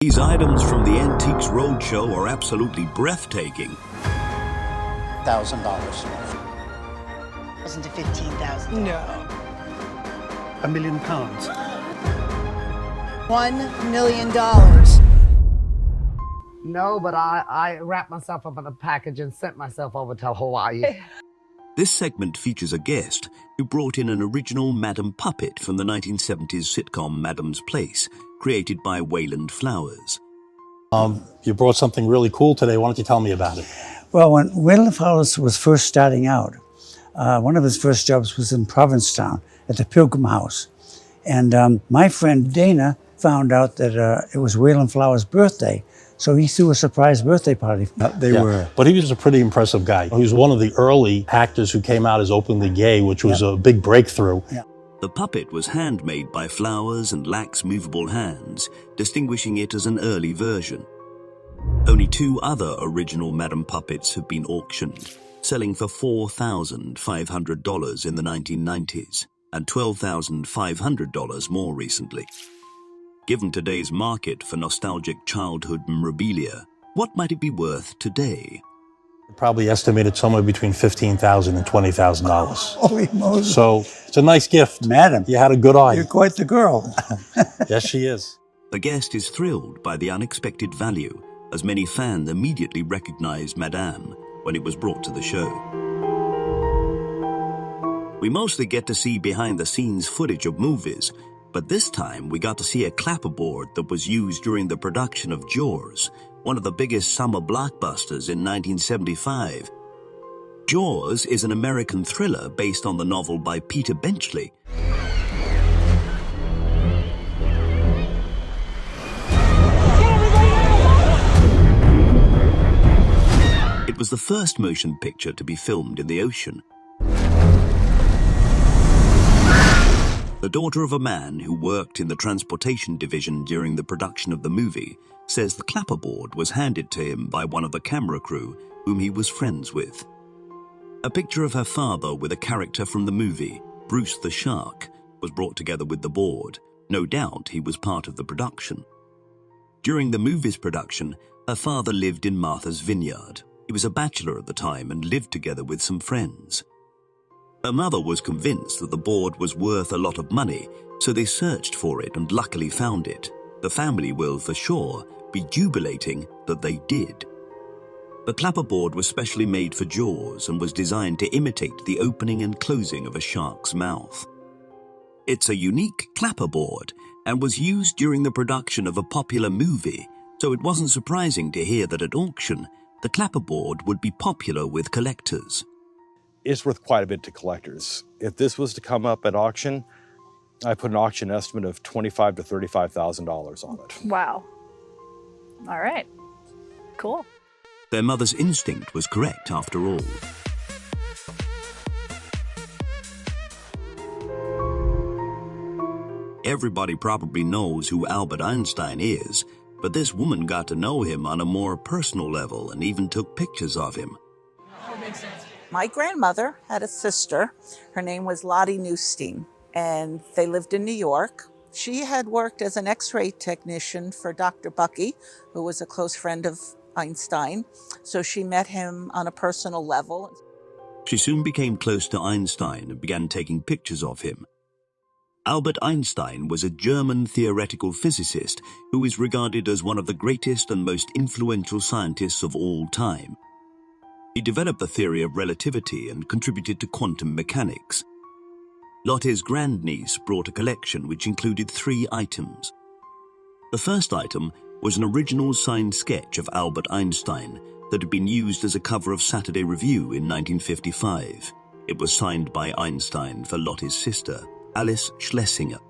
These items from the Antiques Roadshow are absolutely breathtaking. $1,000. Wasn't it 15,000? No. £1 million. $1 million. No, but I wrapped myself up in a package and sent myself over to Hawaii. This segment features a guest who brought in an original Madam Puppet from the 1970s sitcom Madam's Place, created by Wayland Flowers. You brought something really cool today. Why don't you tell me about it? Well, when Wayland Flowers was first starting out, one of his first jobs was in Provincetown at the Pilgrim House. And my friend Dana found out that it was Wayland Flowers' birthday. So he threw a surprise birthday party. But he was a pretty impressive guy. He was one of the early actors who came out as openly gay, which was a big breakthrough. Yeah. The puppet was handmade by Flowers and lacks movable hands, distinguishing it as an early version. Only 2 other original Madam Puppets have been auctioned, selling for $4,500 in the 1990s and $12,500 more recently. Given today's market for nostalgic childhood memorabilia, what might it be worth today? Probably estimated somewhere between $15,000 and $20,000. Holy Moses. So it's a nice gift. Madam, You had a good eye. you're quite the girl. Yes, she is. The guest is thrilled by the unexpected value, as many fans immediately recognized Madame when it was brought to the show. We mostly get to see behind-the-scenes footage of movies, but this time we got to see a clapperboard that was used during the production of Jaws, one of the biggest summer blockbusters in 1975. Jaws is an American thriller based on the novel by Peter Benchley. It was the first motion picture to be filmed in the ocean. The daughter of a man who worked in the transportation division during the production of the movie says the clapperboard was handed to him by one of the camera crew whom he was friends with. A picture of her father with a character from the movie, Bruce the Shark, was brought together with the board. No doubt he was part of the production. During the movie's production, her father lived in Martha's Vineyard. He was a bachelor at the time and lived together with some friends. Her mother was convinced that the board was worth a lot of money, so they searched for it and luckily found it. The family will, for sure, be jubilating that they did. The clapperboard was specially made for Jaws and was designed to imitate the opening and closing of a shark's mouth. It's a unique clapperboard and was used during the production of a popular movie, so it wasn't surprising to hear that at auction, the clapperboard would be popular with collectors. It's worth quite a bit to collectors. If this was to come up at auction, I put an auction estimate of $25,000 to $35,000 on it. Wow. All right. Cool. Their mother's instinct was correct after all. Everybody probably knows who Albert Einstein is, but this woman got to know him on a more personal level and even took pictures of him. My grandmother had a sister. Her name was Lottie Newstein, and they lived in New York. She had worked as an X-ray technician for Dr. Bucky, who was a close friend of Einstein, so she met him on a personal level. She soon became close to Einstein and began taking pictures of him. Albert Einstein was a German theoretical physicist who is regarded as one of the greatest and most influential scientists of all time. He developed the theory of relativity and contributed to quantum mechanics. Lottie's grandniece brought a collection which included 3 items. The first item was an original signed sketch of Albert Einstein that had been used as a cover of Saturday Review in 1955. It was signed by Einstein for Lottie's sister, Alice Schlesinger.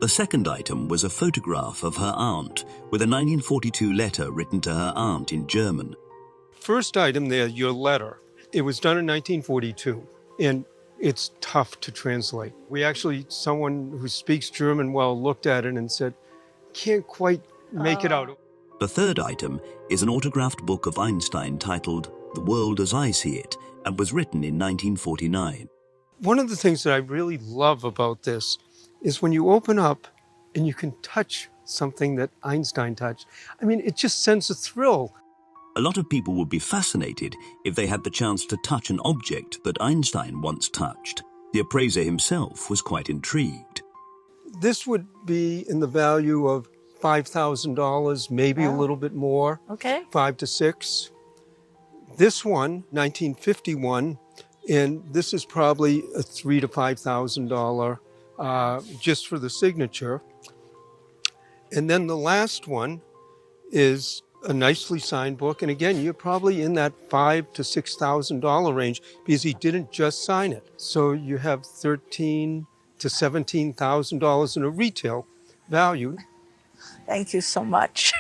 The second item was a photograph of her aunt with a 1942 letter written to her aunt in German. First item there, your letter. It was done in 1942, and it's tough to translate. Someone who speaks German well looked at it and said, can't quite make it out. The third item is an autographed book of Einstein titled The World as I See It and was written in 1949. One of the things that I really love about this is when you open up and you can touch something that Einstein touched. I mean, it just sends a thrill. A lot of people would be fascinated if they had the chance to touch an object that Einstein once touched. The appraiser himself was quite intrigued. This would be in the value of $5,000, maybe a little bit more. Okay. 5 to 6. This one, 1951, and this is probably a $3,000 to $5,000 just for the signature. And then the last one is a nicely signed book, and again, you're probably in that $5,000 to $6,000 range because he didn't just sign it. So you have $13,000 to $17,000 in a retail value. Thank you so much.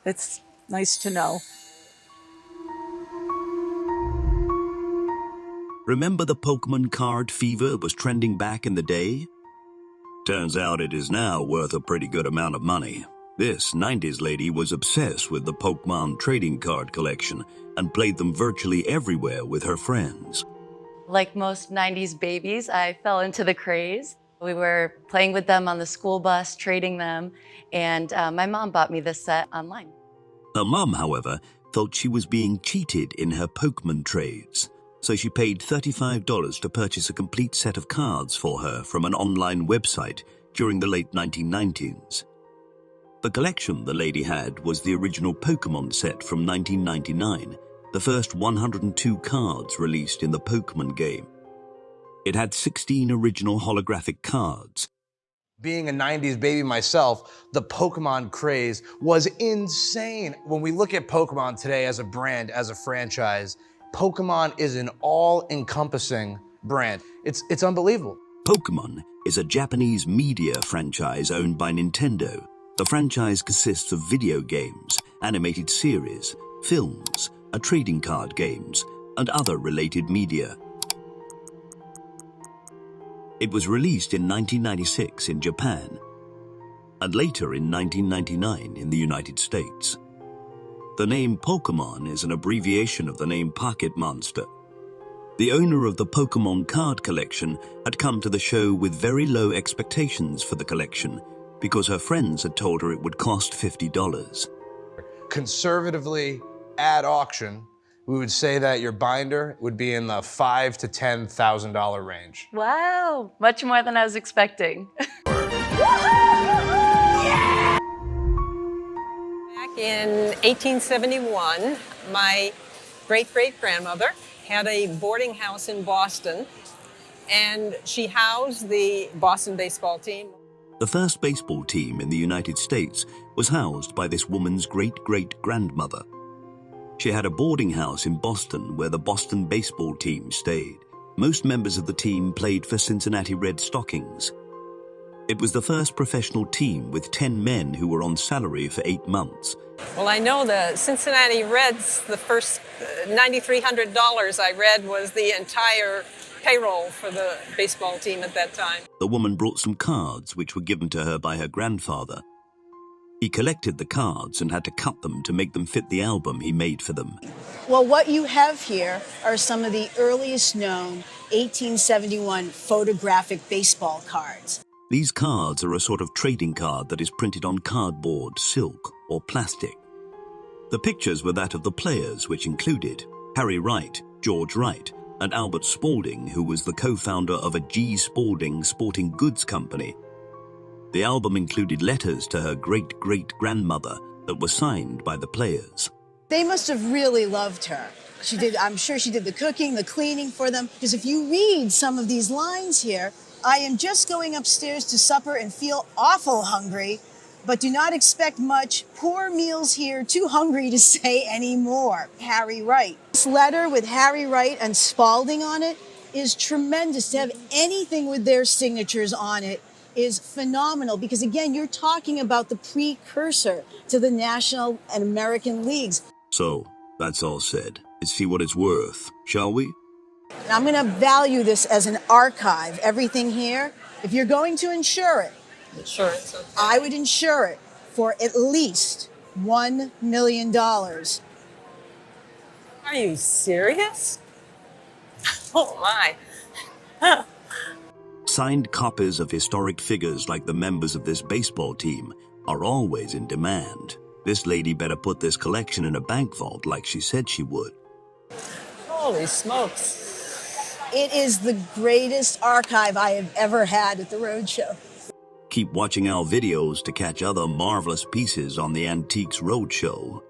It's nice to know. Remember the Pokemon card fever was trending back in the day? Turns out it is now worth a pretty good amount of money. This 90s lady was obsessed with the Pokemon trading card collection and played them virtually everywhere with her friends. Like most 90s babies, I fell into the craze. We were playing with them on the school bus, trading them, and my mom bought me this set online. Her mum, however, thought she was being cheated in her Pokemon trades, so she paid $35 to purchase a complete set of cards for her from an online website during the late 1990s. The collection the lady had was the original Pokemon set from 1999, the first 102 cards released in the Pokemon game. It had 16 original holographic cards. Being a 90s baby myself, the Pokemon craze was insane. When we look at Pokemon today as a brand, as a franchise, Pokemon is an all-encompassing brand. It's unbelievable. Pokemon is a Japanese media franchise owned by Nintendo. The franchise consists of video games, animated series, films, trading card games, and other related media. It was released in 1996 in Japan, and later in 1999 in the United States. The name Pokemon is an abbreviation of the name Pocket Monster. The owner of the Pokemon card collection had come to the show with very low expectations for the collection because her friends had told her it would cost $50. Conservatively, at auction, we would say that your binder would be in the $5,000 to $10,000 range. Wow, much more than I was expecting. Back in 1871, my great-great-grandmother had a boarding house in Boston, and she housed the Boston baseball team. The first baseball team in the United States was housed by this woman's great-great-grandmother. She had a boarding house in Boston where the Boston baseball team stayed. Most members of the team played for Cincinnati Red Stockings. It was the first professional team with 10 men who were on salary for 8 months. Well, I know the Cincinnati Reds, the first $9,300 I read was the entire payroll for the baseball team at that time. The woman brought some cards which were given to her by her grandfather. He collected the cards and had to cut them to make them fit the album he made for them. Well, what you have here are some of the earliest known 1871 photographic baseball cards. These cards are a sort of trading card that is printed on cardboard, silk, or plastic. The pictures were that of the players, which included Harry Wright, George Wright, and Albert Spaulding, who was the co-founder of a G. Spaulding sporting goods company. The album included letters to her great-great-grandmother that were signed by the players. They must have really loved her. I'm sure she did the cooking, the cleaning for them, because if you read some of these lines here, I am just going upstairs to supper and feel awful hungry, but do not expect much. Poor meals here, too hungry to say any more. Harry Wright. This letter with Harry Wright and Spaulding on it is tremendous. To have anything with their signatures on it is phenomenal because, again, you're talking about the precursor to the National and American Leagues. So, that's all said. Let's see what it's worth, shall we? I'm going to value this as an archive, everything here. If you're going to insure it, Insurance, okay. I would insure it for at least $1 million. Are you serious? Oh, my. Signed copies of historic figures like the members of this baseball team are always in demand. This lady better put this collection in a bank vault like she said she would. Holy smokes. It is the greatest archive I have ever had at the Roadshow. Keep watching our videos to catch other marvelous pieces on the Antiques Roadshow.